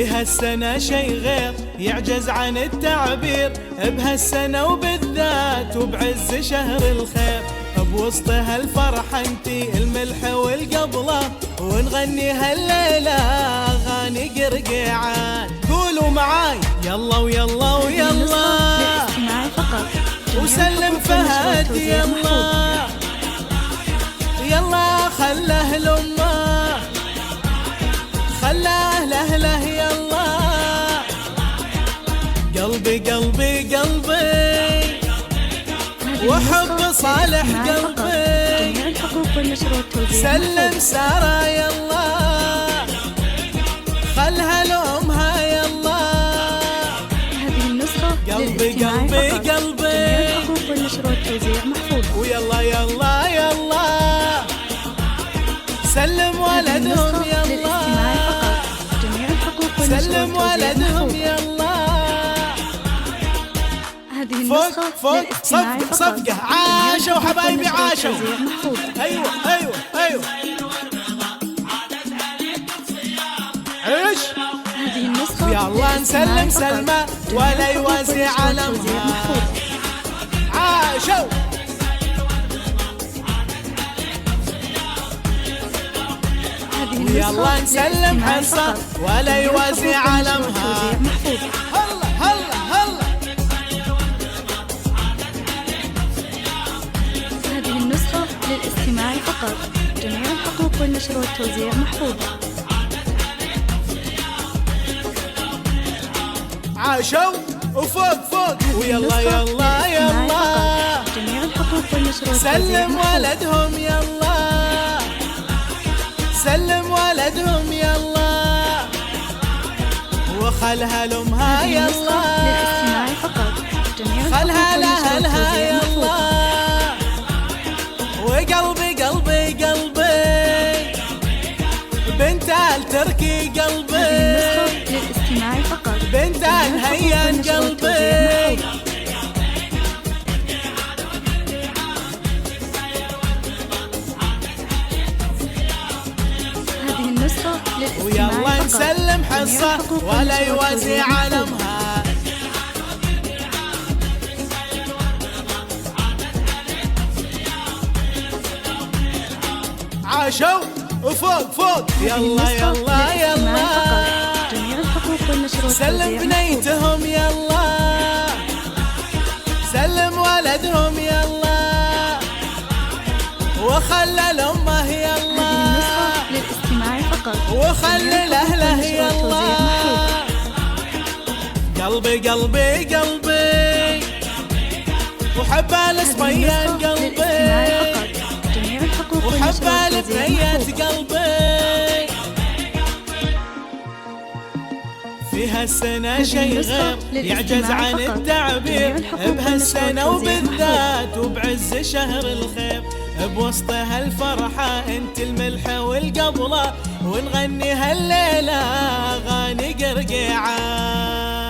في هالسنة شي غير يعجز عن التعبير، بهالسنة وبالذات وبعز شهر الخير، بوسط هالفرح انتي الملح والقبلة، ونغني هالليلة أغاني قرقيعان. قولوا معاي يلا ويلا ويلا، وسلم فهد يلا يلا، خله لأمه خله له يلا، قلبي قلبي قلبي وحب صالح قلبي، سلم سارة يلا خلها لأمها يلا، قلبي قلبي قلبي ويلا يلا يلا، سلم ولدهم يلا سلم ولدهم يلا، فوق فوق صفقة صفقة، عاشوا حبايبي عاشوا، ايوه ايوه ايوه عيش يلا نسلم سلمى ولا يوازي علمها، عاشوا يلا نسلم حصة ولا يوازي علمها، هلا هلا هلا. هذه النسخة للاستماع فقط، جميع الحقوق والنشر والتوزيع محفوظة. عاشوا وفوق فوق ويلا يلا يلا، جميع الحقوق والنشر والتوزيع سلم ولدهم يلا سلم ولدهم يلا، وخلها لأمها يلا للاستماع فقط، جميع خلها لأهلها يلا، وقلبي قلبي قلبي بنت التركي قلبي، للاستماع فقط، بنت الهيان قلبي، ويلا نسلم حصة ولا يوازي علمها، عاشوا وفوق فوق يلا يلا يلا، سلم بنيتهم يلا سلم ولدهم يلا، وخلى لأمه يلا وخلي لأهله يلا، قلبي قلبي قلبي وحب الصبيان قلبي، وحب البنيات قلبي، في هالسنة شي غير يعجز عن التعبير، بهالسنة وبالذات وبعز شهر الخير، بوسط هالفرحة انت الملح والقبلة، ونغني هالليلة أغاني قرقيعان.